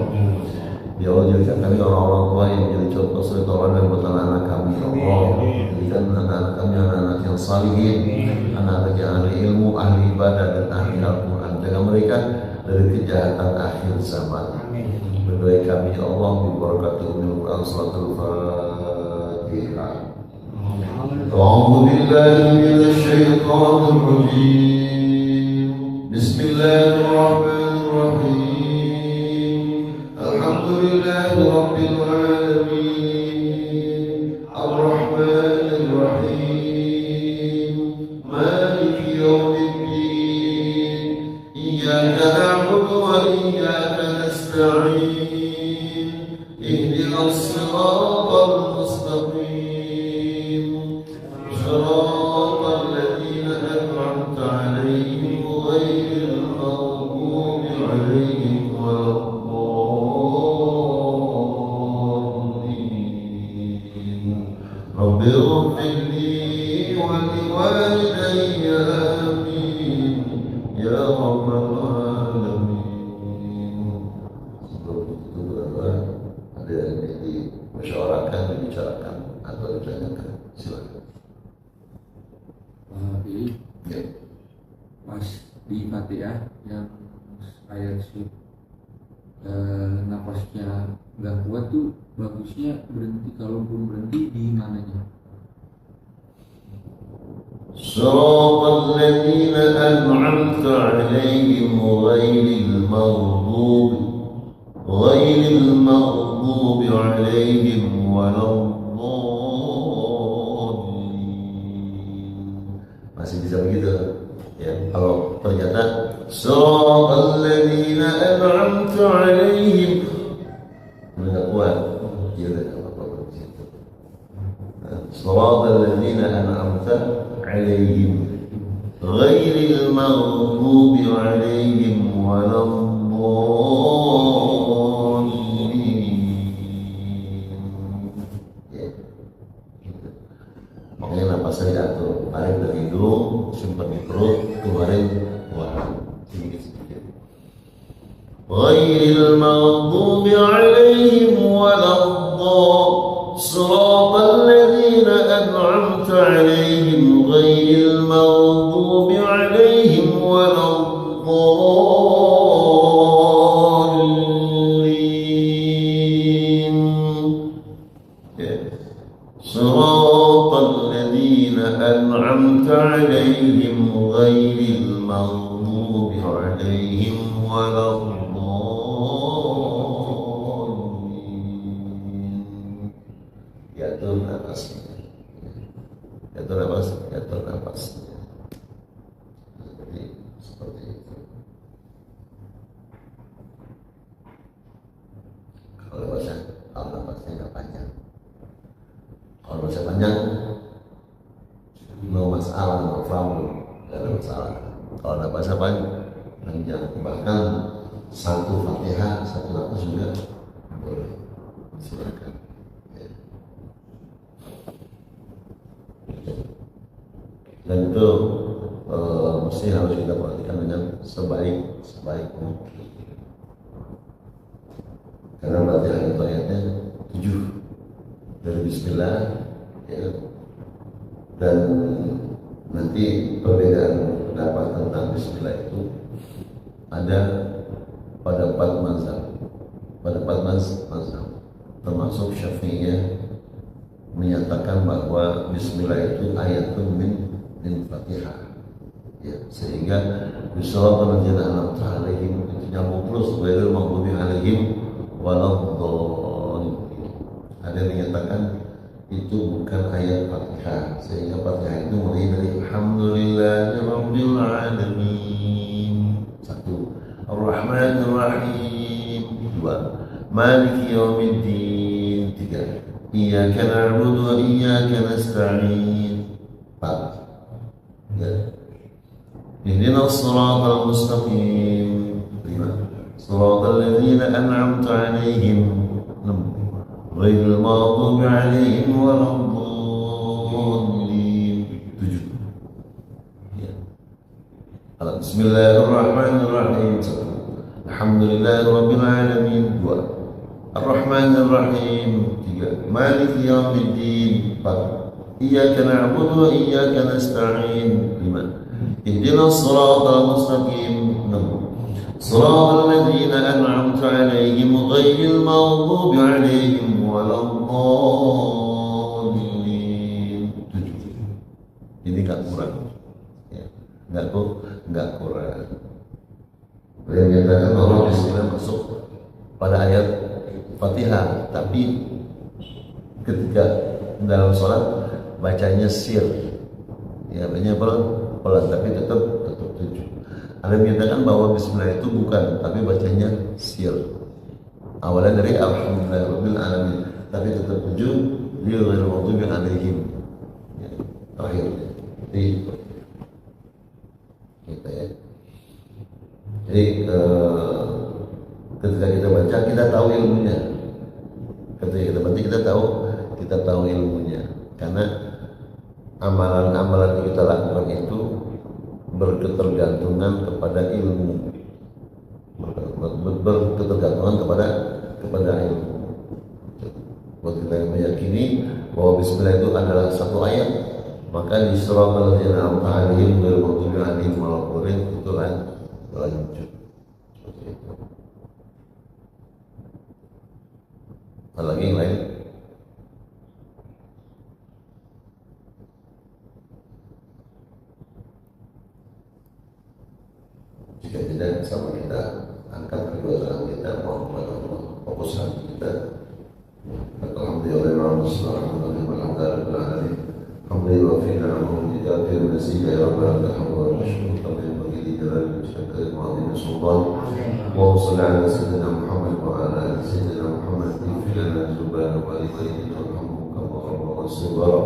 Ya Allah, jadikan kami orang-orang tua yang menjadi contoh suri tauladan buat anak-anak kami, ya Allah. Jadikan anak-anak kami anak-anak yang salihin, anak-anak yang ahli ilmu, ahli ibadah dan ahli Al-Quran. Jaga mereka dari kejahatan akhir zaman. Berdoa kami, ya Allah, bibarakatuh minal Quran suratul Fatihah. أعوذ بالله من الشيطان الرجيم. بسم الله الرحمن الرحيم. الحمد لله رب العالمين الرحمن الرحيم مالك يوم الدين إياك نعبد وإياك نستعين اهدنا الصراط المستقيم صراط الذين أنعمت عليهم غير المغضوب عليهم ولا الضالين. رب اغفر لي ولوالدي آمين يا رب العالمين. Sebelum itu berdoa, ada yang dimusyawarahkan, dibicarakan atau ditanyakan, silakan. Jadi Ya. pas di Fatihah yang ayat napasnya nggak kuat tuh bagusnya berhenti, kalaupun berhenti di mananya? صراط الذين أنعمت عليهم غير المغضوب عليهم ولا الضالين. Masih bisa begitu ya? Kalau ternyata صراط الذين أنعمت عليهم nggak kuat, ya udah nggak apa-apa begitu. صراط الذين أنعمت عليهم غير المغضوب عليهم ولا الضالين. Ya, gitu. Makanya napasnya diatur, tarik dari hidung, simpan di perut, keluarin keluar sedikit-sedikit. غير المغضوب عليهم ولا الضالين. صراط الذين أنعمت عليهم غير المغضوب عليهم ولا الضالين. صراط الذين أنعمت عليهم غير المغضوب عليهم ولا الضالين. Yatur nafasnya, yatur nafasnya, seperti itu. Kalau nafasnya nggak panjang, kalau nafasnya panjang, no masalah, no problem, nggak ada masalah. Kalau nafasnya panjang, bahkan satu Fatihah, satu nafas juga boleh, silakan. Dan itu mesti harus kita perhatikan dengan sebaik mungkin. Karena Fatihah itu ayatnya 7 dari Bismillah, ya. Dan nanti perbedaan pendapat tentang Bismillah itu ada pada 4 mazhab, termasuk Syafi'iyah menyatakan bahwa Bismillah itu ayatun min Fatihah, ya, sehingga bisawab menjadi anak alaihim itu nyambung terus ghairil maghdubi alaihim waladhdallin. Ada yang menyatakan itu bukan ayat Fatihah, sehingga Fatihah itu mulai dari alhamdulillahirabbil alamin, 1, ar-rahmanir rahim, 2, Maliki yaumiddin. 3. Iyyaka na'budu wa iyyaka nasta'in. 4. Ya. Ihdinas siratal mustaqim. 5. Siratal ladzina an'amta 'alaihim. 6. Ghairil maghdubi 'alaihim waladdallin. 7. Ya. Bismillahirrahmanirrahim. Alhamdulillahirabbil alamin. 2. Ar-Rahmanir Rahim. 3. Maliki yaumiddin. 4. Iyyaka na'budu wa iyyaka nasta'in. 5. Ihdinas siratal mustaqim. 6. Siratal ladzina an'amta 'alaihim ghairil maghdubi 'alaihim waladdallin. 7. Ini enggak kurang. Ya, enggak kurang. Beliau menyatakan bahwa bismillah masuk pada ayat Fatihah, tapi ketika dalam sholat bacanya sir, ya bacanya pelan, tapi tetap 7. Ada yang menyatakan bahwa bismillah itu bukan, tapi bacanya sir. Awalnya dari alhamdulillahirabbil alamin, tapi tetap 7. Dia ghairil maghdubi 'alaihim. Ya, terakhir. Jadi kita ya. Jadi ketika kita baca kita tahu ilmunya. Ketika kita baca kita tahu ilmunya. Karena amalan-amalan yang kita lakukan itu berketergantungan kepada ilmu. Berketergantungan kepada ilmu. Buat kita yang meyakini bahwa bismillah itu adalah satu ayat, maka di surah Al-An'am ghairil maghdubi 'alaihim waladdallin itu lanjut seperti itu. Ada lagi yang lain? Jika tidak, sama kita angkat kedua tangan kita, mohon kepada Allah, fokus hati kita. Alhamdulillah, alhamdulillah, fina amun dijabir nasib ya rabbal alamin. Allahumma shalli ala sayyidina Muhammad wa ala ali sayyidina Muhammad. Ighfir lana dzunubana wa walidayna warhamhum kama rabbayana shaghira.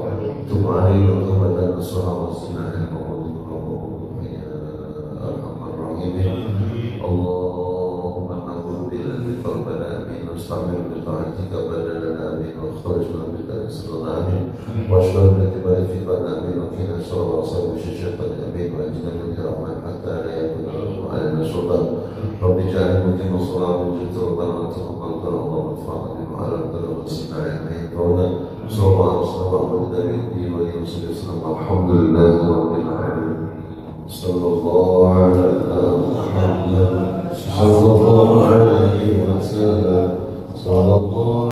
Tub alaina tawbatan nasuha wa sinna al-mawdud ya arhamar rahimin. Allahumma na'udzu bika min qalbina min nastamir bi ta'atika badalana min wa kharajna bi ta'atika amin. Wa ashhadu an la ilaha illa anta amin wa qina sharra syaitan amin wa ajina min rahmat hatta la yakuna ala sultan. Rabbi ja'alni muqima sholati wa rabbana taqabbal Allahumma fa'alni wa ala al-muslimin amin. Sallallahu alaihi wa sallam. Alhamdulillahi rabbil alamin. Sallallahu alaihi wa sallam.